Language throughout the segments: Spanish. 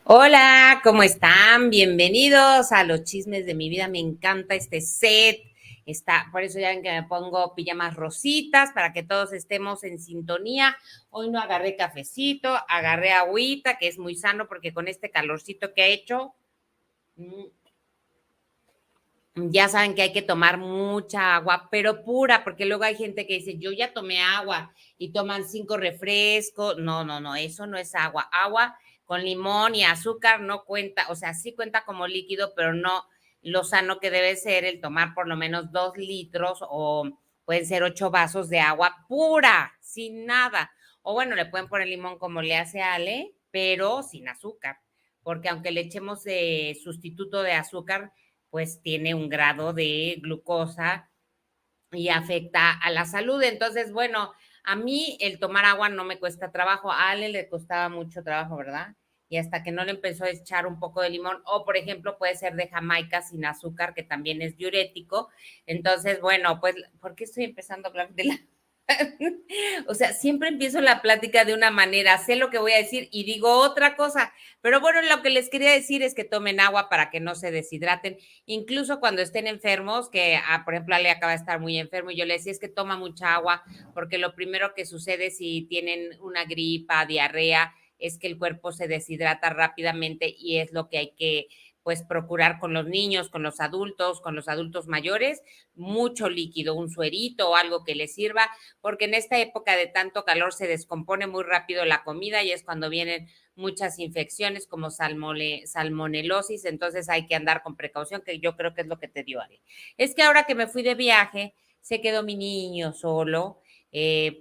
Hola, ¿cómo están? Bienvenidos a los chismes de mi vida. Me encanta este set. Por eso ya ven que me pongo pijamas rositas para que todos estemos en sintonía. Hoy no agarré cafecito, agarré agüita, que es muy sano porque con este calorcito que ha hecho, mm, ya saben que hay que tomar mucha agua, pero pura, porque luego hay gente que dice, yo ya tomé agua y toman 5 refrescos. No, no, no, eso no es agua. Agua con limón y azúcar no cuenta, o sea, sí cuenta como líquido, pero no lo sano que debe ser el tomar por lo menos 2 litros o pueden ser 8 vasos de agua pura, sin nada. O bueno, le pueden poner limón como le hace Ale, pero sin azúcar, porque aunque le echemos de sustituto de azúcar, pues tiene un grado de glucosa y afecta a la salud. Entonces, bueno, a mí el tomar agua no me cuesta trabajo, a Ale le costaba mucho trabajo, ¿verdad? Y hasta que no le empezó a echar un poco de limón, o por ejemplo puede ser de Jamaica sin azúcar, que también es diurético. Entonces, bueno, pues, ¿por qué estoy empezando a hablar de la o sea, siempre empiezo la plática de una manera, sé lo que voy a decir y digo otra cosa, pero bueno, lo que les quería decir es que tomen agua para que no se deshidraten, incluso cuando estén enfermos, que por ejemplo Ale acaba de estar muy enfermo y yo le decía es que toma mucha agua, porque lo primero que sucede si tienen una gripa, diarrea, es que el cuerpo se deshidrata rápidamente y es lo que hay que pues procurar con los niños, con los adultos mayores, mucho líquido, un suerito o algo que les sirva, porque en esta época de tanto calor se descompone muy rápido la comida y es cuando vienen muchas infecciones como salmonelosis, entonces hay que andar con precaución, que yo creo que es lo que te dio, Ari. Es que ahora que me fui de viaje, se quedó mi niño solo,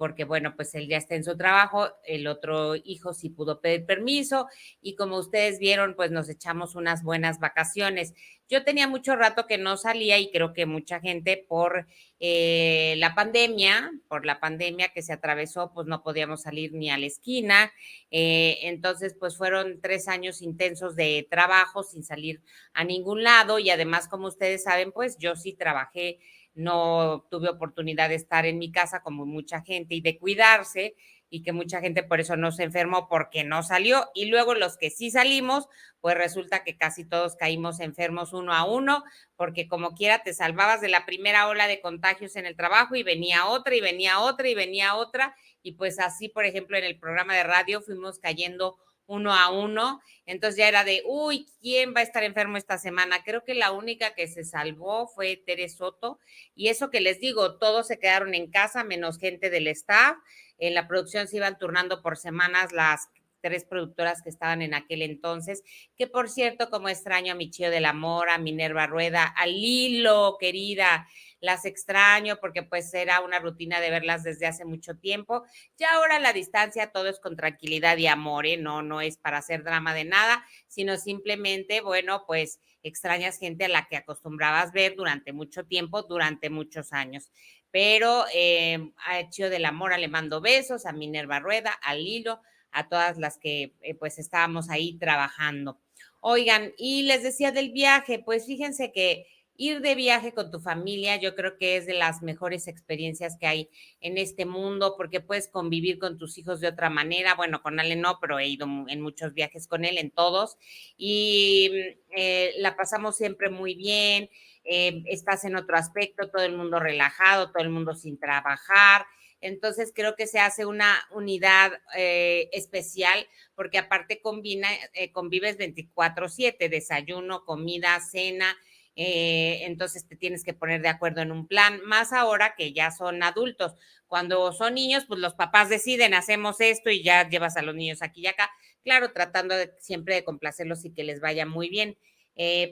porque bueno, pues él ya está en su trabajo, el otro hijo sí pudo pedir permiso y como ustedes vieron, pues nos echamos unas buenas vacaciones. Yo tenía mucho rato que no salía y creo que mucha gente por la pandemia que se atravesó, pues no podíamos salir ni a la esquina. Entonces, pues fueron 3 años intensos de trabajo sin salir a ningún lado y además, como ustedes saben, pues yo sí trabajé, no tuve oportunidad de estar en mi casa como mucha gente y de cuidarse y que mucha gente por eso no se enfermó porque no salió y luego los que sí salimos, pues resulta que casi todos caímos enfermos uno a uno porque como quiera te salvabas de la primera ola de contagios en el trabajo y venía otra y venía otra y venía otra y pues así, por ejemplo, en el programa de radio fuimos cayendo uno a uno, entonces ya era de, uy, ¿quién va a estar enfermo esta semana? Creo que la única que se salvó fue Tere Soto y eso que les digo, todos se quedaron en casa menos gente del staff, en la producción se iban turnando por semanas las 3 productoras que estaban en aquel entonces, que por cierto, como extraño a mi Chío de la Mora, a Minerva Rueda, a Lilo, querida, las extraño porque pues era una rutina de verlas desde hace mucho tiempo. Ya ahora a la distancia todo es con tranquilidad y amor, ¿eh? No, no es para hacer drama de nada, sino simplemente, bueno, pues extrañas gente a la que acostumbrabas ver durante mucho tiempo, durante muchos años. Pero a Chío de la Mora le mando besos, a Minerva Rueda, a Lilo, a todas las que pues estábamos ahí trabajando. Oigan, y les decía del viaje, pues fíjense que ir de viaje con tu familia yo creo que es de las mejores experiencias que hay en este mundo porque puedes convivir con tus hijos de otra manera. Bueno, con Ale no, pero he ido en muchos viajes con él, en todos, y la pasamos siempre muy bien. Estás en otro aspecto, todo el mundo relajado, todo el mundo sin trabajar. Entonces creo que se hace una unidad especial porque aparte convives 24/7, desayuno, comida, cena, entonces te tienes que poner de acuerdo en un plan, más ahora que ya son adultos. Cuando son niños, pues los papás deciden, hacemos esto y ya llevas a los niños aquí y acá, claro, tratando siempre de complacerlos y que les vaya muy bien.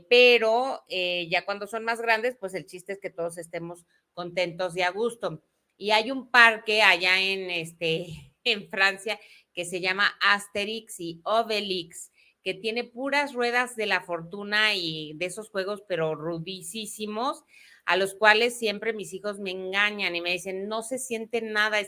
Pero ya cuando son más grandes, pues el chiste es que todos estemos contentos y a gusto. Y hay un parque allá en Francia que se llama Asterix y Obelix, que tiene puras ruedas de la fortuna y de esos juegos, pero rudísimos, a los cuales siempre mis hijos me engañan y me dicen, no se siente nada,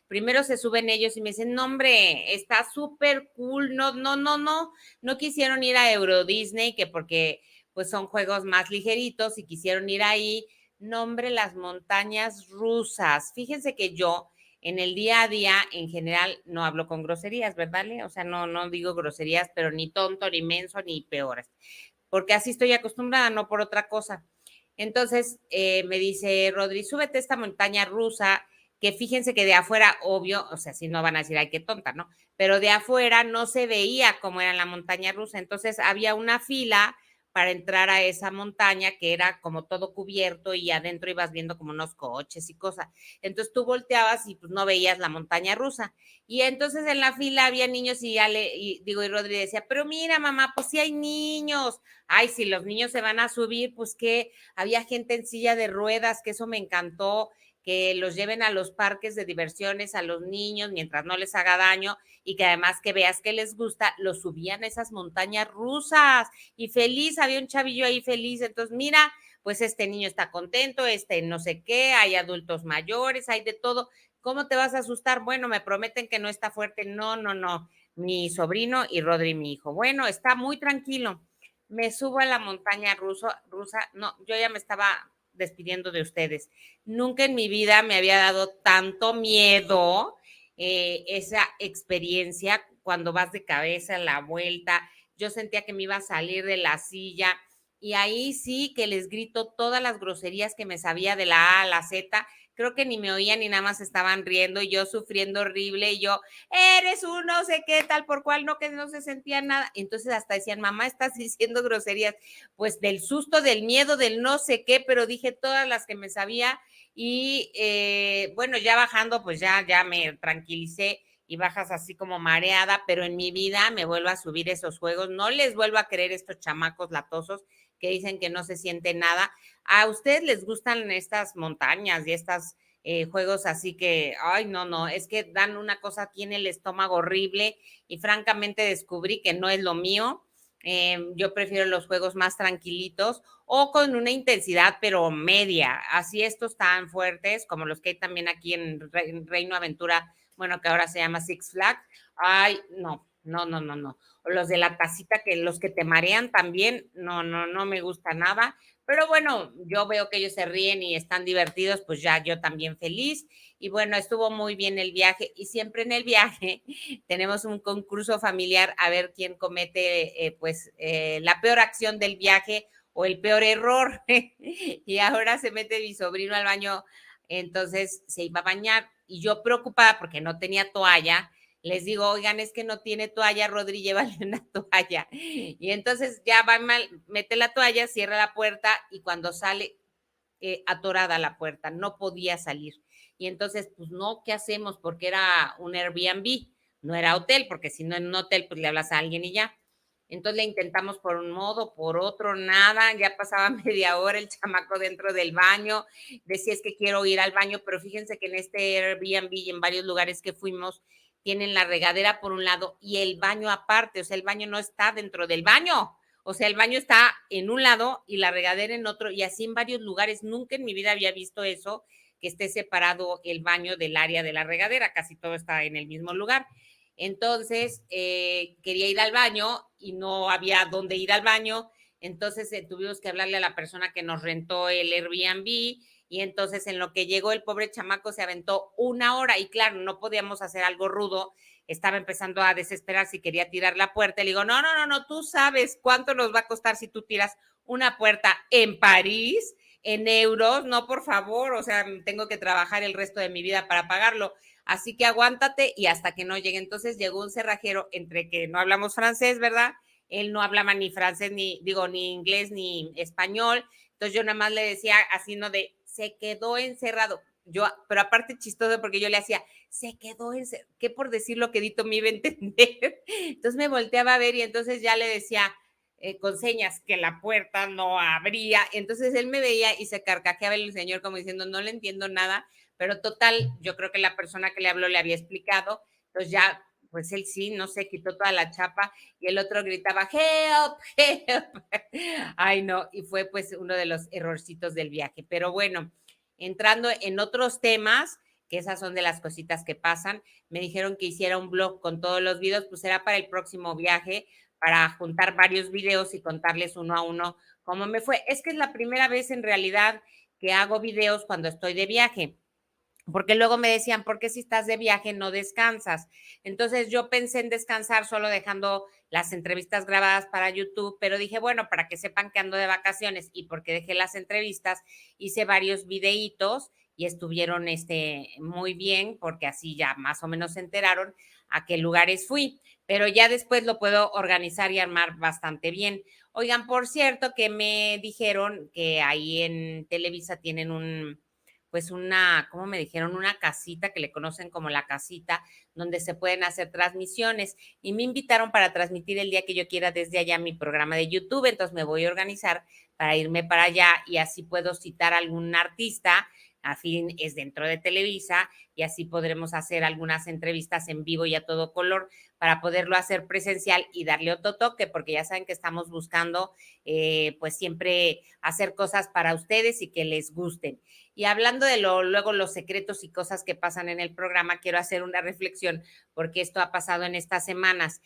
primero se suben ellos y me dicen, no hombre, está súper cool, no, no, no, no, no quisieron ir a Euro Disney, que porque pues son juegos más ligeritos y quisieron ir ahí, no hombre, las montañas rusas, fíjense que yo en el día a día, en general, no hablo con groserías, ¿verdad, Le? O sea, no digo groserías, pero ni tonto, ni menso, ni peores, porque así estoy acostumbrada, no por otra cosa. Entonces me dice Rodri, súbete a esta montaña rusa, que fíjense que de afuera, obvio, o sea, si no van a decir, ay, qué tonta, ¿no? Pero de afuera no se veía cómo era la montaña rusa, entonces había una fila para entrar a esa montaña que era como todo cubierto y adentro ibas viendo como unos coches y cosas. Entonces tú volteabas y pues no veías la montaña rusa. Y entonces en la fila había niños y y Rodri decía, pero mira mamá, pues sí hay niños. Ay, si los niños se van a subir, pues que había gente en silla de ruedas, que eso me encantó, que los lleven a los parques de diversiones a los niños mientras no les haga daño y que además que veas que les gusta, los subían a esas montañas rusas y feliz, había un chavillo ahí feliz, entonces mira, pues este niño está contento, este no sé qué, hay adultos mayores, hay de todo. ¿Cómo te vas a asustar? Bueno, me prometen que no está fuerte. No, no, no. Mi sobrino y Rodri, mi hijo. Bueno, está muy tranquilo. Me subo a la montaña rusa. No, yo ya me estaba despidiendo de ustedes. Nunca en mi vida me había dado tanto miedo esa experiencia cuando vas de cabeza en la vuelta. Yo sentía que me iba a salir de la silla y ahí sí que les grito todas las groserías que me sabía de la A a la Z. Creo que ni me oían ni nada más estaban riendo y yo sufriendo horrible y yo, eres un no sé qué, tal por cual, no, que no se sentía nada. Entonces hasta decían, mamá, estás diciendo groserías. Pues del susto, del miedo, del no sé qué, pero dije todas las que me sabía y bueno, ya bajando, pues ya me tranquilicé y bajas así como mareada, pero en mi vida me vuelvo a subir esos juegos, no les vuelvo a creer estos chamacos latosos que dicen que no se siente nada. ¿A ustedes les gustan estas montañas y estas juegos así que, ay, no, es que dan una cosa aquí en el estómago horrible y francamente descubrí que no es lo mío. Yo prefiero los juegos más tranquilitos o con una intensidad pero media, así estos tan fuertes como los que hay también aquí en Reino Aventura, bueno, que ahora se llama Six Flags. Ay, no. O los de la tacita, que los que te marean también, no me gusta nada. Pero bueno, yo veo que ellos se ríen y están divertidos, pues ya yo también feliz. Y bueno, estuvo muy bien el viaje y siempre en el viaje tenemos un concurso familiar a ver quién comete la peor acción del viaje o el peor error. Y ahora se mete mi sobrino al baño, entonces se iba a bañar y yo preocupada porque no tenía toalla, les digo, oigan, es que no tiene toalla, Rodri, llévale una toalla. Y entonces ya va mal, mete la toalla, cierra la puerta y cuando sale, atorada la puerta, no podía salir. Y entonces, pues no, ¿qué hacemos? Porque era un Airbnb, no era hotel, porque si no en un hotel, pues le hablas a alguien y ya. Entonces le intentamos por un modo, por otro, nada, ya pasaba media hora el chamaco dentro del baño, decía es que quiero ir al baño, pero fíjense que en este Airbnb y en varios lugares que fuimos, tienen la regadera por un lado y el baño aparte, o sea, el baño no está dentro del baño. O sea, el baño está en un lado y la regadera en otro, y así en varios lugares. Nunca en mi vida había visto eso, que esté separado el baño del área de la regadera, casi todo está en el mismo lugar. Entonces, quería ir al baño y no había dónde ir al baño, entonces tuvimos que hablarle a la persona que nos rentó el Airbnb y entonces en lo que llegó el pobre chamaco se aventó una hora y claro, no podíamos hacer algo rudo, estaba empezando a desesperar si quería tirar la puerta. Le digo, no, tú sabes cuánto nos va a costar si tú tiras una puerta en París, en euros, no, por favor, o sea, tengo que trabajar el resto de mi vida para pagarlo. Así que aguántate y hasta que no llegue. Entonces llegó un cerrajero entre que no hablamos francés, ¿verdad? Él no hablaba ni francés, ni inglés, ni español. Entonces yo nada más le decía así, ¿no? Se quedó encerrado. Yo, pero aparte chistoso porque yo le hacía, se quedó encerrado, ¿qué por decir lo que Dito me iba a entender? Entonces me volteaba a ver y entonces ya le decía con señas que la puerta no abría. Entonces él me veía y se carcajeaba el señor como diciendo, no le entiendo nada, pero total, yo creo que la persona que le habló le había explicado, entonces ya, pues él sí, no sé, quitó toda la chapa y el otro gritaba, help. Ay, no, y fue pues uno de los errorcitos del viaje. Pero bueno, entrando en otros temas, que esas son de las cositas que pasan, me dijeron que hiciera un blog con todos los videos, pues será para el próximo viaje, para juntar varios videos y contarles uno a uno cómo me fue. Es que es la primera vez en realidad que hago videos cuando estoy de viaje. porque luego me decían, ¿por qué si estás de viaje no descansas? Entonces yo pensé en descansar solo dejando las entrevistas grabadas para YouTube, pero dije, bueno, para que sepan que ando de vacaciones y porque dejé las entrevistas, hice varios videitos y estuvieron muy bien, porque así ya más o menos se enteraron a qué lugares fui, pero ya después lo puedo organizar y armar bastante bien. Oigan, por cierto, que me dijeron que ahí en Televisa tienen pues ¿cómo me dijeron? Una casita que le conocen como la casita, donde se pueden hacer transmisiones. Y me invitaron para transmitir el día que yo quiera desde allá mi programa de YouTube. Entonces me voy a organizar para irme para allá y así puedo citar a algún artista. A fin es dentro de Televisa y así podremos hacer algunas entrevistas en vivo y a todo color para poderlo hacer presencial y darle otro toque, porque ya saben que estamos buscando pues siempre hacer cosas para ustedes y que les gusten. Y hablando de luego los secretos y cosas que pasan en el programa, quiero hacer una reflexión porque esto ha pasado en estas semanas.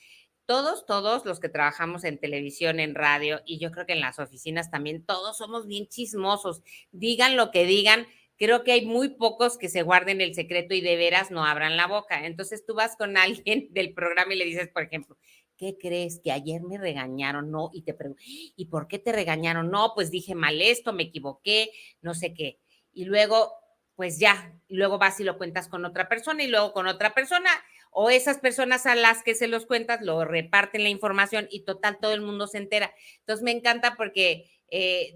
Todos los que trabajamos en televisión, en radio y yo creo que en las oficinas también, todos somos bien chismosos. Digan lo que digan, creo que hay muy pocos que se guarden el secreto y de veras no abran la boca. Entonces tú vas con alguien del programa y le dices, por ejemplo, ¿qué crees? Que ayer me regañaron, ¿no? Y te pregunto, ¿y por qué te regañaron? No, pues dije mal esto, me equivoqué, no sé qué. Y luego, pues ya, luego vas y lo cuentas con otra persona y luego con otra persona, o esas personas a las que se los cuentas lo reparten la información y total todo el mundo se entera. Entonces me encanta porque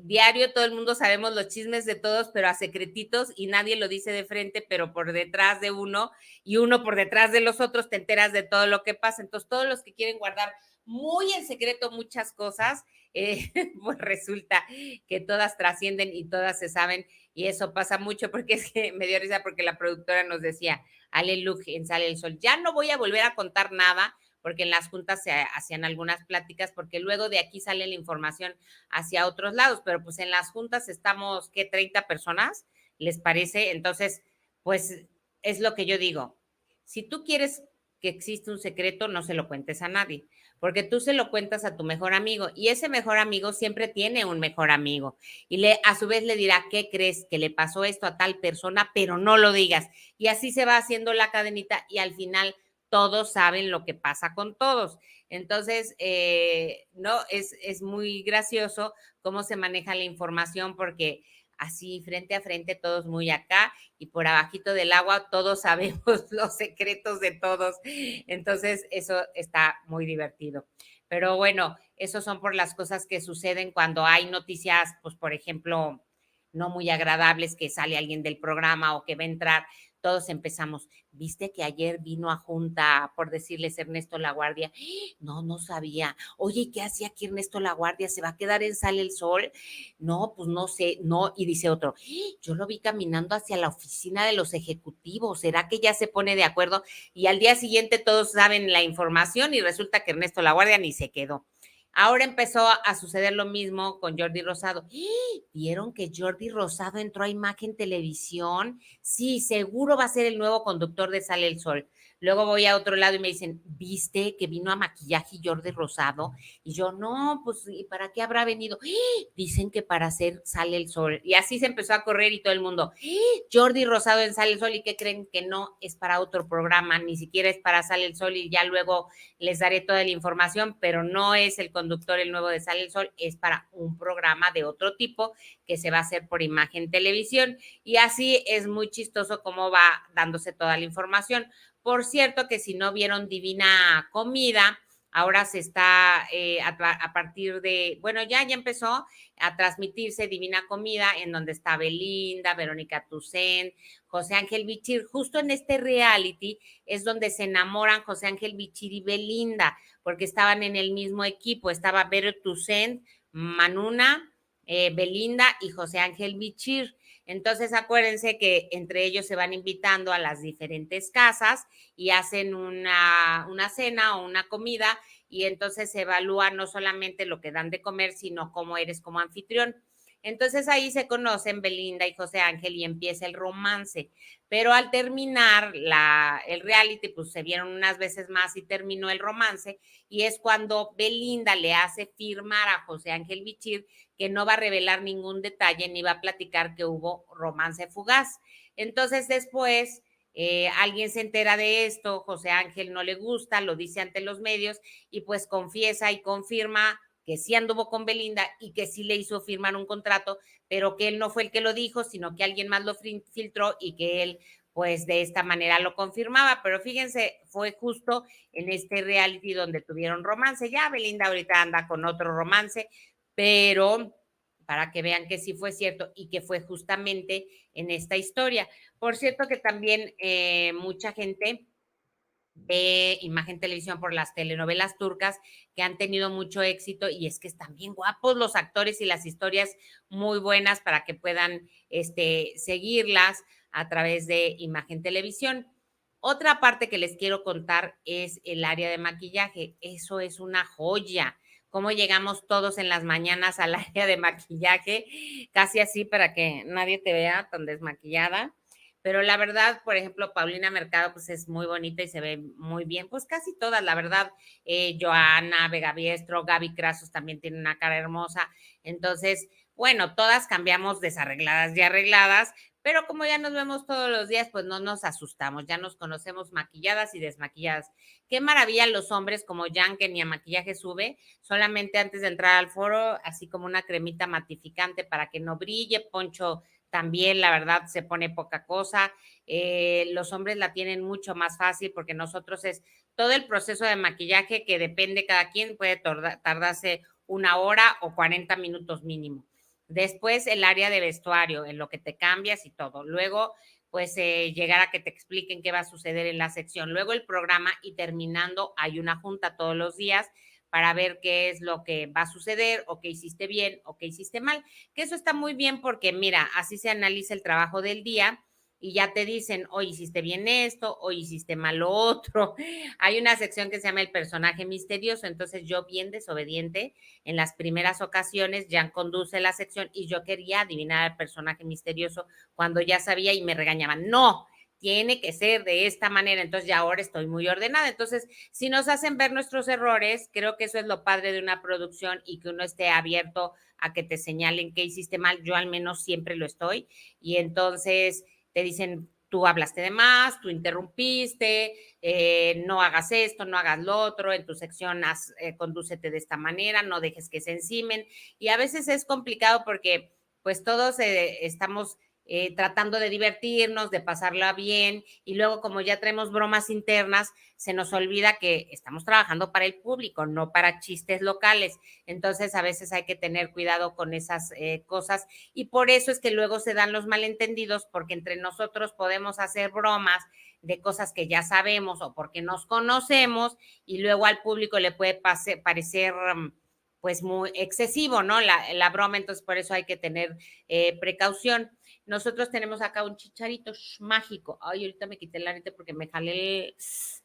diario todo el mundo sabemos los chismes de todos, pero a secretitos y nadie lo dice de frente, pero por detrás de uno y uno por detrás de los otros te enteras de todo lo que pasa. Entonces todos los que quieren guardar muy en secreto muchas cosas, pues resulta que todas trascienden y todas se saben y eso pasa mucho porque es que me dio risa porque la productora nos decía, Ale Luc en Sale el Sol, ya no voy a volver a contar nada porque en las juntas se hacían algunas pláticas porque luego de aquí sale la información hacia otros lados, pero pues en las juntas estamos, ¿qué? 30 personas, ¿les parece? Entonces, pues es lo que yo digo. Si tú quieres que existe un secreto, no se lo cuentes a nadie, porque tú se lo cuentas a tu mejor amigo y ese mejor amigo siempre tiene un mejor amigo y a su vez le dirá, ¿qué crees? Que le pasó esto a tal persona, pero no lo digas. Y así se va haciendo la cadenita y al final todos saben lo que pasa con todos. Entonces, no, es muy gracioso cómo se maneja la información porque así frente a frente todos muy acá y por abajito del agua todos sabemos los secretos de todos. Entonces, eso está muy divertido. Pero bueno, eso son por las cosas que suceden cuando hay noticias, pues por ejemplo, no muy agradables, que sale alguien del programa o que va a entrar. Todos empezamos, ¿viste que ayer vino a junta, por decirles, Ernesto Laguardia? No, no sabía. Oye, ¿qué hacía aquí Ernesto Laguardia? ¿Se va a quedar en Sale el Sol? No, pues no sé, no. Y dice otro, yo lo vi caminando hacia la oficina de los ejecutivos. ¿Será que ya se pone de acuerdo? Y al día siguiente todos saben la información y resulta que Ernesto Laguardia ni se quedó. Ahora empezó a suceder lo mismo con Jordi Rosado. ¿Vieron que Jordi Rosado entró a Imagen Televisión? Sí, seguro va a ser el nuevo conductor de Sale el Sol. Luego voy a otro lado y me dicen, ¿viste que vino a maquillaje Jordi Rosado? Y yo, no, pues, ¿y para qué habrá venido? Dicen que para hacer Sale el Sol. Y así se empezó a correr y todo el mundo, Jordi Rosado en Sale el Sol. ¿Y qué creen? Que no es para otro programa, ni siquiera es para Sale el Sol y ya luego les daré toda la información, pero no es el conductor el nuevo de Sale el Sol, es para un programa de otro tipo que se va a hacer por Imagen Televisión y así es muy chistoso cómo va dándose toda la información. Por cierto que si no vieron Divina Comida, ahora se está a partir de, bueno, ya empezó a transmitirse Divina Comida, en donde está Belinda, Verónica Tucent, José Ángel Bichir. Justo en este reality es donde se enamoran José Ángel Bichir y Belinda, porque estaban en el mismo equipo. Estaba Vero Tucent, Manuna, Belinda y José Ángel Bichir. Entonces, acuérdense que entre ellos se van invitando a las diferentes casas y hacen una cena o una comida y entonces se evalúa no solamente lo que dan de comer, sino cómo eres como anfitrión. Entonces ahí se conocen Belinda y José Ángel y empieza el romance. Pero al terminar el reality, pues se vieron unas veces más y terminó el romance. Y es cuando Belinda le hace firmar a José Ángel Bichir que no va a revelar ningún detalle ni va a platicar que hubo romance fugaz. Entonces después alguien se entera de esto, José Ángel no le gusta, lo dice ante los medios y pues confiesa y confirma que sí anduvo con Belinda y que sí le hizo firmar un contrato, pero que él no fue el que lo dijo, sino que alguien más lo filtró y que él pues de esta manera lo confirmaba. Pero fíjense, fue justo en este reality donde tuvieron romance. Ya Belinda ahorita anda con otro romance, pero para que vean que sí fue cierto y que fue justamente en esta historia. Por cierto que también mucha gente de Imagen Televisión por las telenovelas turcas que han tenido mucho éxito y es que están bien guapos los actores y las historias muy buenas para que puedan seguirlas a través de Imagen Televisión. Otra parte que les quiero contar es el área de maquillaje. Eso es una joya. Cómo llegamos todos en las mañanas al área de maquillaje, casi así para que nadie te vea tan desmaquillada. Pero la verdad, por ejemplo, Paulina Mercado, pues es muy bonita y se ve muy bien, pues casi todas, la verdad, Joana, Vega Biestro, Gaby Crasos también tiene una cara hermosa. Entonces, bueno, todas cambiamos desarregladas y arregladas, pero como ya nos vemos todos los días, pues no nos asustamos, ya nos conocemos maquilladas y desmaquilladas. Qué maravilla los hombres como Jan, que ni a maquillaje sube, solamente antes de entrar al foro, así como una cremita matificante para que no brille. Poncho también, la verdad, se pone poca cosa. Los hombres la tienen mucho más fácil porque nosotros es todo el proceso de maquillaje que depende cada quien, puede tardarse 1 hora o 40 minutos mínimo. Después el área de vestuario, en lo que te cambias y todo. Luego, pues llegar a que te expliquen qué va a suceder en la sección. Luego el programa y terminando hay una junta todos los días para ver qué es lo que va a suceder o qué hiciste bien o qué hiciste mal. Que eso está muy bien porque mira, así se analiza el trabajo del día y ya te dicen, hoy hiciste bien esto, hoy hiciste mal lo otro. Hay una sección que se llama el personaje misterioso, entonces yo bien desobediente, en las primeras ocasiones Jan conduce la sección y yo quería adivinar al personaje misterioso cuando ya sabía y me regañaban, no, tiene que ser de esta manera, entonces ya ahora estoy muy ordenada. Entonces, si nos hacen ver nuestros errores, creo que eso es lo padre de una producción y que uno esté abierto a que te señalen qué hiciste mal, yo al menos siempre lo estoy, y entonces te dicen, tú hablaste de más, tú interrumpiste, no hagas esto, no hagas lo otro, en tu sección condúcete de esta manera, no dejes que se encimen, y a veces es complicado porque pues todos estamos tratando de divertirnos, de pasarla bien, y luego como ya traemos bromas internas, se nos olvida que estamos trabajando para el público, no para chistes locales. Entonces a veces hay que tener cuidado con esas cosas y por eso es que luego se dan los malentendidos porque entre nosotros podemos hacer bromas de cosas que ya sabemos o porque nos conocemos y luego al público le puede parecer pues muy excesivo, ¿no? La broma, entonces por eso hay que tener precaución. Nosotros tenemos acá un chicharito mágico. Ay, ahorita me quité el arete porque me jalé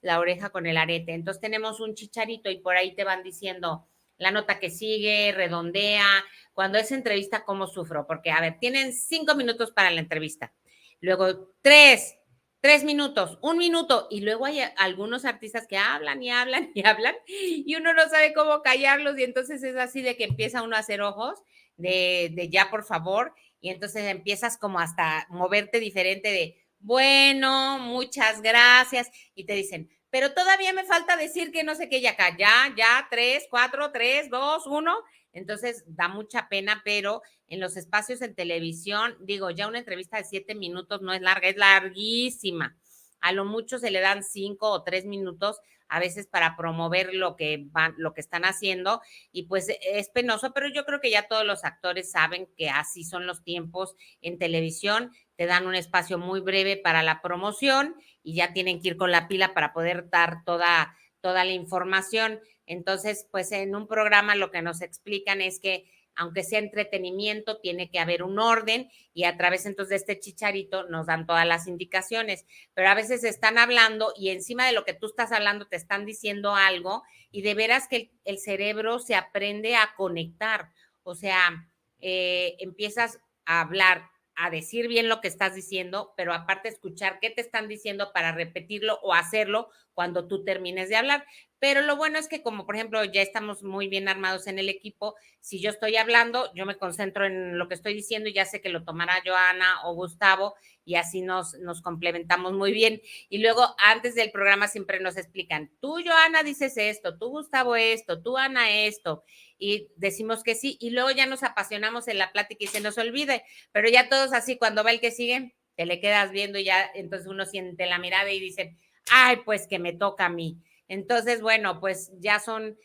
la oreja con el arete. Entonces tenemos un chicharito y por ahí te van diciendo la nota que sigue, redondea. Cuando es entrevista, ¿cómo sufro? Porque, a ver, tienen 5 minutos para la entrevista. Luego, 3 minutos, 1 minuto, y luego hay algunos artistas que hablan y hablan y hablan, y uno no sabe cómo callarlos, y entonces es así de que empieza uno a hacer ojos de ya, por favor, y entonces empiezas como hasta moverte diferente de, bueno, muchas gracias, y te dicen, pero todavía me falta decir que no sé qué, ya acá, ya, 3, 4, 3, 2, 1, entonces da mucha pena, pero en los espacios en televisión, digo, ya una entrevista de 7 minutos no es larga, es larguísima. A lo mucho se le dan 5 o 3 minutos a veces para promover lo que están haciendo y pues es penoso, pero yo creo que ya todos los actores saben que así son los tiempos en televisión, te dan un espacio muy breve para la promoción y ya tienen que ir con la pila para poder dar toda la información. Entonces, pues en un programa lo que nos explican es que aunque sea entretenimiento, tiene que haber un orden y a través entonces de este chicharito nos dan todas las indicaciones, pero a veces están hablando y encima de lo que tú estás hablando te están diciendo algo y de veras que el cerebro se aprende a conectar, o sea, empiezas a hablar, a decir bien lo que estás diciendo, pero aparte escuchar qué te están diciendo para repetirlo o hacerlo cuando tú termines de hablar. Pero lo bueno es que como, por ejemplo, ya estamos muy bien armados en el equipo, si yo estoy hablando, yo me concentro en lo que estoy diciendo y ya sé que lo tomará Joana o Gustavo y así nos complementamos muy bien. Y luego, antes del programa siempre nos explican, tú, Joana, dices esto, tú, Gustavo, esto, tú, Ana, esto, y decimos que sí, y luego ya nos apasionamos en la plática y se nos olvide, pero ya todos así, cuando va el que sigue, te le quedas viendo y ya, entonces uno siente la mirada y dice, ay, pues que me toca a mí. Entonces, bueno, pues ya son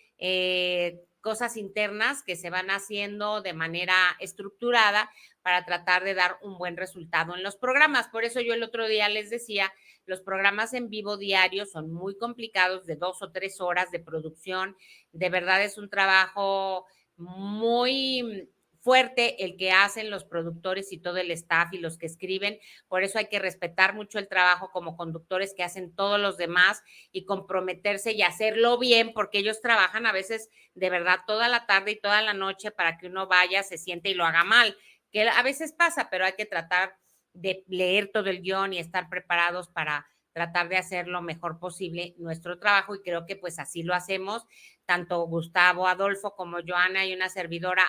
cosas internas que se van haciendo de manera estructurada para tratar de dar un buen resultado en los programas. Por eso yo el otro día les decía, los programas en vivo diarios son muy complicados, de 2 o 3 horas de producción. De verdad es un trabajo muy fuerte el que hacen los productores y todo el staff y los que escriben. Por eso hay que respetar mucho el trabajo como conductores que hacen todos los demás y comprometerse y hacerlo bien, porque ellos trabajan a veces de verdad toda la tarde y toda la noche para que uno vaya, se siente y lo haga mal, que a veces pasa, pero hay que tratar de leer todo el guión y estar preparados para tratar de hacer lo mejor posible nuestro trabajo, y creo que pues así lo hacemos, tanto Gustavo, Adolfo como Joana y una servidora.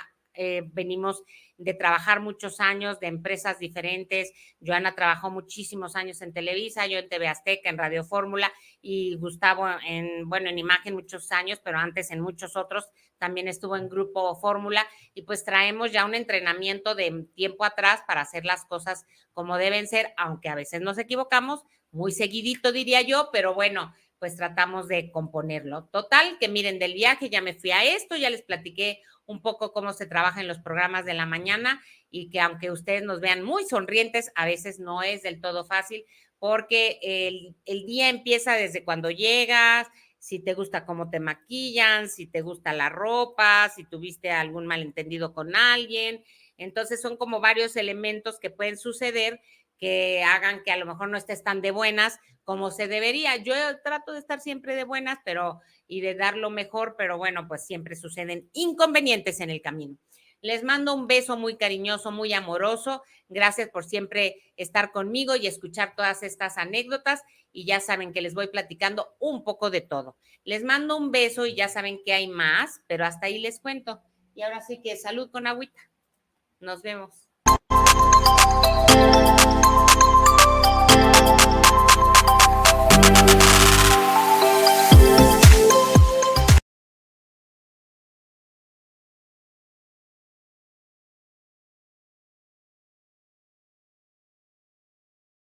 Venimos de trabajar muchos años de empresas diferentes. Joana trabajó muchísimos años en Televisa, yo en TV Azteca, en Radio Fórmula, y Gustavo en Imagen muchos años, pero antes en muchos otros también estuvo en Grupo Fórmula, y pues traemos ya un entrenamiento de tiempo atrás para hacer las cosas como deben ser, aunque a veces nos equivocamos, muy seguidito diría yo, pero bueno, pues tratamos de componerlo. Total, que miren, del viaje ya me fui a esto, ya les platiqué un poco cómo se trabaja en los programas de la mañana, y que aunque ustedes nos vean muy sonrientes, a veces no es del todo fácil, porque el día empieza desde cuando llegas, si te gusta cómo te maquillan, si te gusta la ropa, si tuviste algún malentendido con alguien. Entonces son como varios elementos que pueden suceder que hagan que a lo mejor no estés tan de buenas como se debería. Yo trato de estar siempre de buenas, y de dar lo mejor, pero bueno, pues siempre suceden inconvenientes en el camino. Les mando un beso muy cariñoso, muy amoroso. Gracias por siempre estar conmigo y escuchar todas estas anécdotas, y ya saben que les voy platicando un poco de todo. Les mando un beso y ya saben que hay más, pero hasta ahí les cuento. Y ahora sí que salud con agüita. Nos vemos.